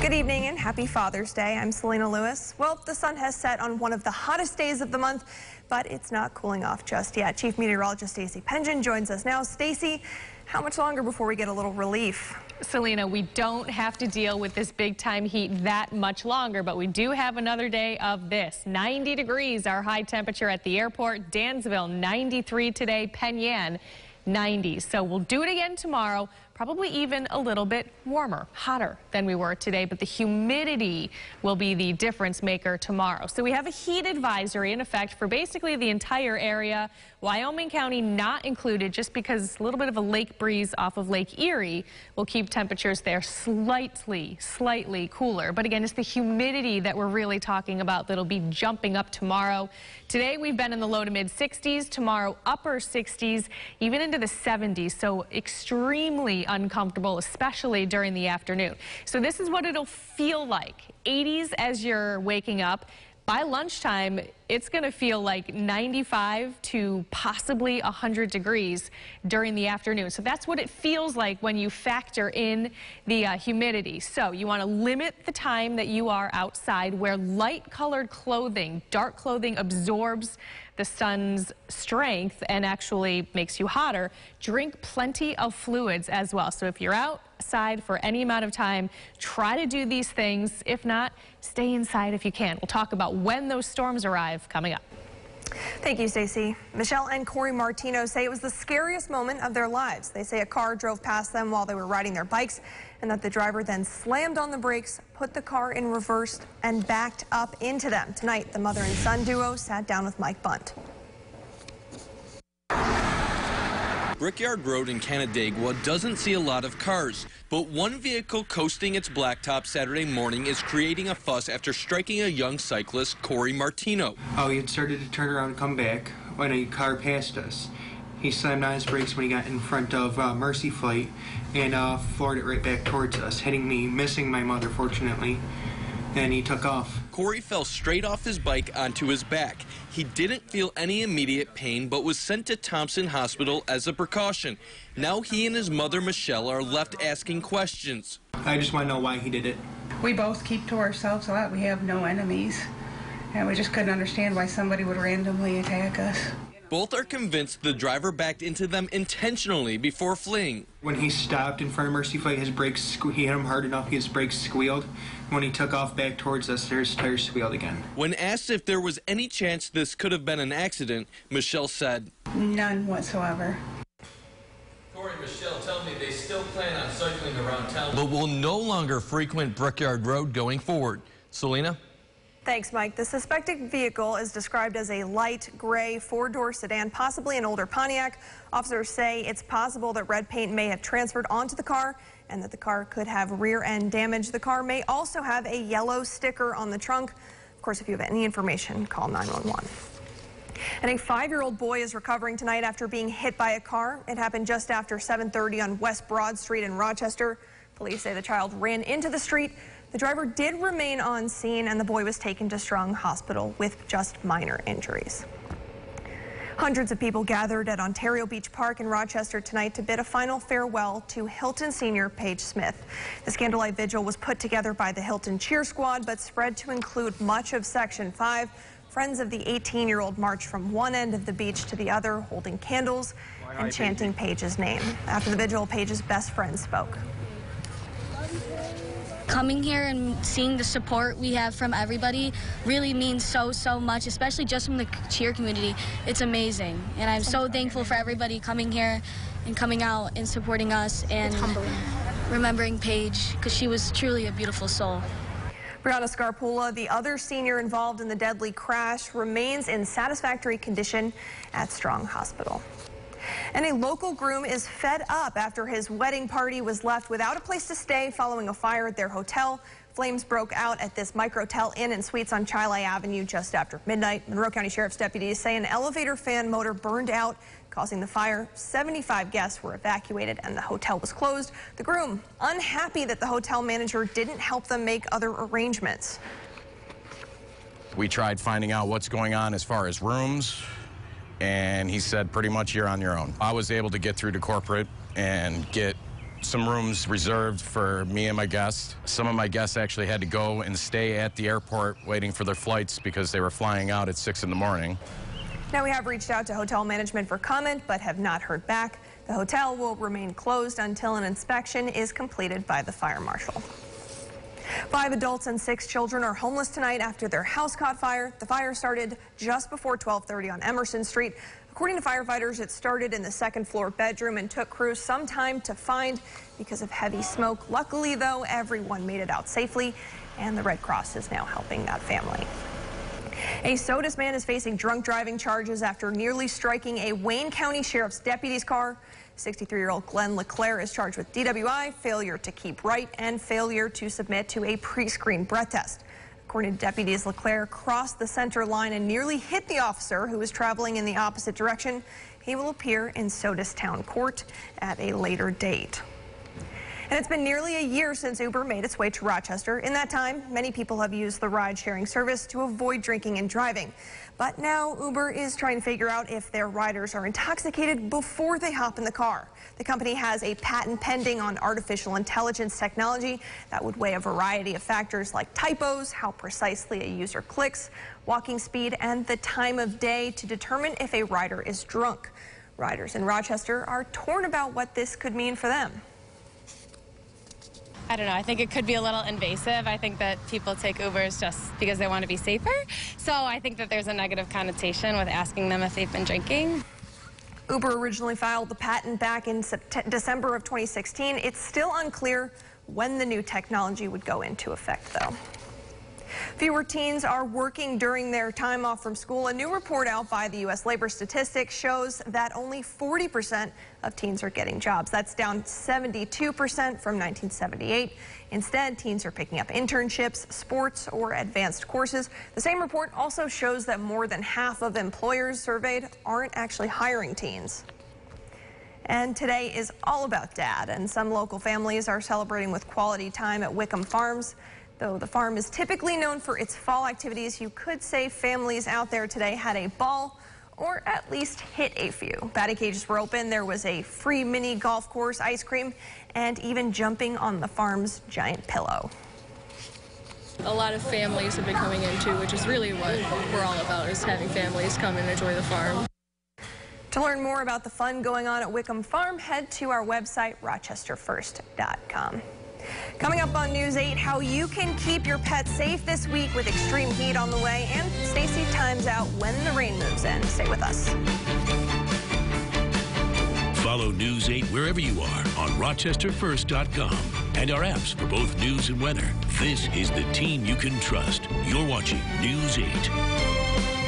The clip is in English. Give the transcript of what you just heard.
Good evening and happy Father's Day. I'm Selena Lewis. Well, the sun has set on one of the hottest days of the month, but it's not cooling off just yet. Chief Meteorologist Stacey Pengen joins us now. Stacey, how much longer before we get a little relief? Selena, we don't have to deal with this big time heat that much longer, but we do have another day of this. 90 degrees, our high temperature at the airport. Dansville, 93 today. Penyan, 90. So we'll do it again tomorrow. Probably even a little bit warmer, hotter than we were today, but the humidity will be the difference maker tomorrow. So we have a heat advisory in effect for basically the entire area. Wyoming County not included just because a little bit of a lake breeze off of Lake Erie will keep temperatures there slightly cooler. But again, it's the humidity that we're really talking about that'll be jumping up tomorrow. Today we've been in the low to mid 60s, tomorrow upper 60s, even into the 70s. So extremely uncomfortable, especially during the afternoon. So this is what it'll feel like. 80s as you're waking up. By lunchtime, it's going to feel like 95 to possibly 100 degrees during the afternoon. So that's what it feels like when you factor in the humidity. So you want to limit the time that you are outside. Wear light colored clothing. Dark clothing absorbs the sun's strength and actually makes you hotter. Drink plenty of fluids as well. So if you're outside for any amount of time, try to do these things. If not, stay inside if you can. We'll talk about when those storms arrive coming up. Thank you, Stacey. Michelle and Corey Martino say it was the scariest moment of their lives. They say a car drove past them while they were riding their bikes and that the driver then slammed on the brakes, put the car in reverse, and backed up into them. Tonight, the mother and son duo sat down with Mike Bunt. Brickyard Road in Canandaigua doesn't see a lot of cars, but one vehicle coasting its blacktop Saturday morning is creating a fuss after striking a young cyclist, Corey Martino. He had started to turn around and come back when a car passed us. He slammed on his brakes when he got in front of Mercy Flight and floored it right back towards us, hitting me, missing my mother, fortunately, and he took off. Corey fell straight off his bike onto his back. He didn't feel any immediate pain, but was sent to Thompson Hospital as a precaution. Now he and his mother, Michelle, are left asking questions. I just want to know why he did it. We both keep to ourselves a lot. We have no enemies, and we just couldn't understand why somebody would randomly attack us. Both are convinced the driver backed into them intentionally before fleeing. When he stopped in front of Mercy Flight, his brakes, he hit him hard enough, his brakes squealed. When he took off back towards us, his tires squealed again. When asked if there was any chance this could have been an accident, Michelle said, "None whatsoever." Corey and Michelle tell me they still plan on cycling around town, but will no longer frequent Brickyard Road going forward. Selena? Thanks, Mike. The suspected vehicle is described as a light gray four-door sedan, possibly an older Pontiac. Officers say it's possible that red paint may have transferred onto the car and that the car could have rear end damage. The car may also have a yellow sticker on the trunk. Of course, if you have any information, call 911. And a 5-year-old boy is recovering tonight after being hit by a car. It happened just after 7:30 on West Broad Street in Rochester. Police say the child ran into the street. The driver did remain on scene, and the boy was taken to Strong Hospital with just minor injuries. Hundreds of people gathered at Ontario Beach Park in Rochester tonight to bid a final farewell to Hilton senior Paige Smith. The candlelight vigil was put together by the Hilton Cheer Squad, but spread to include much of Section 5. Friends of the 18-year-old marched from one end of the beach to the other, holding candles and chanting Paige's name. After the vigil, Paige's best friend spoke. Coming here and seeing the support we have from everybody really means so much, especially just from the cheer community. It's amazing, and I'm so thankful for everybody coming here and coming out and supporting us and remembering Paige, because she was truly a beautiful soul. Brianna Scarpula, the other senior involved in the deadly crash, remains in satisfactory condition at Strong Hospital. And a local groom is fed up after his wedding party was left without a place to stay following a fire at their hotel. Flames broke out at this Microtel Inn and Suites on Chile Avenue just after midnight. Monroe County Sheriff's deputies say an elevator fan motor burned out, causing the fire. 75 guests were evacuated and the hotel was closed. The groom unhappy that the hotel manager didn't help them make other arrangements. We tried finding out what's going on as far as rooms, and he said pretty much you're on your own. I was able to get through to corporate and get some rooms reserved for me and my guests. Some of my guests actually had to go and stay at the airport waiting for their flights because they were flying out at 6 in the morning. Now, we have reached out to hotel management for comment, but have not heard back. The hotel will remain closed until an inspection is completed by the fire marshal. 5 adults and 6 children are homeless tonight after their house caught fire. The fire started just before 12:30 on Emerson Street. According to firefighters, it started in the second-floor bedroom and took crews some time to find because of heavy smoke. Luckily, though, everyone made it out safely, and the Red Cross is now helping that family. A SOTUS man is facing drunk driving charges after nearly striking a Wayne County Sheriff's deputy's car. 63-year-old Glenn LeClaire is charged with DWI, failure to keep right, and failure to submit to a pre-screen breath test. According to deputies, LeClaire crossed the center line and nearly hit the officer who was traveling in the opposite direction. He will appear in SOTUS Town Court at a later date. And it's been nearly a year since Uber made its way to Rochester. In that time, many people have used the ride-sharing service to avoid drinking and driving. But now Uber is trying to figure out if their riders are intoxicated before they hop in the car. The company has a patent pending on artificial intelligence technology that would weigh a variety of factors like typos, how precisely a user clicks, walking speed, and the time of day to determine if a rider is drunk. Riders in Rochester are torn about what this could mean for them. I don't know, I think it could be a little invasive. I think that people take Ubers just because they want to be safer. So I think that there's a negative connotation with asking them if they've been drinking. Uber originally filed the patent back in December of 2016. It's still unclear when the new technology would go into effect, though. Fewer teens are working during their time off from school. A new report out by the U.S. Labor Statistics shows that only 40% of teens are getting jobs. That's down 72% from 1978. Instead, teens are picking up internships, sports, or advanced courses. The same report also shows that more than half of employers surveyed aren't actually hiring teens. And today is all about Dad, and some local families are celebrating with quality time at Wickham Farms. Though the farm is typically known for its fall activities, you could say families out there today had a ball, or at least hit a few. Batting cages were open, there was a free mini golf course, ice cream, and even jumping on the farm's giant pillow. A lot of families have been coming in too, which is really what we're all about, is having families come and enjoy the farm. To learn more about the fun going on at Wickham Farm, head to our website, rochesterfirst.com. Coming up on News 8, how you can keep your pet safe this week with extreme heat on the way, and Stacy times out when the rain moves in. Stay with us. Follow News 8 wherever you are on rochesterfirst.com and our apps for both news and weather. This is the team you can trust. You're watching News 8.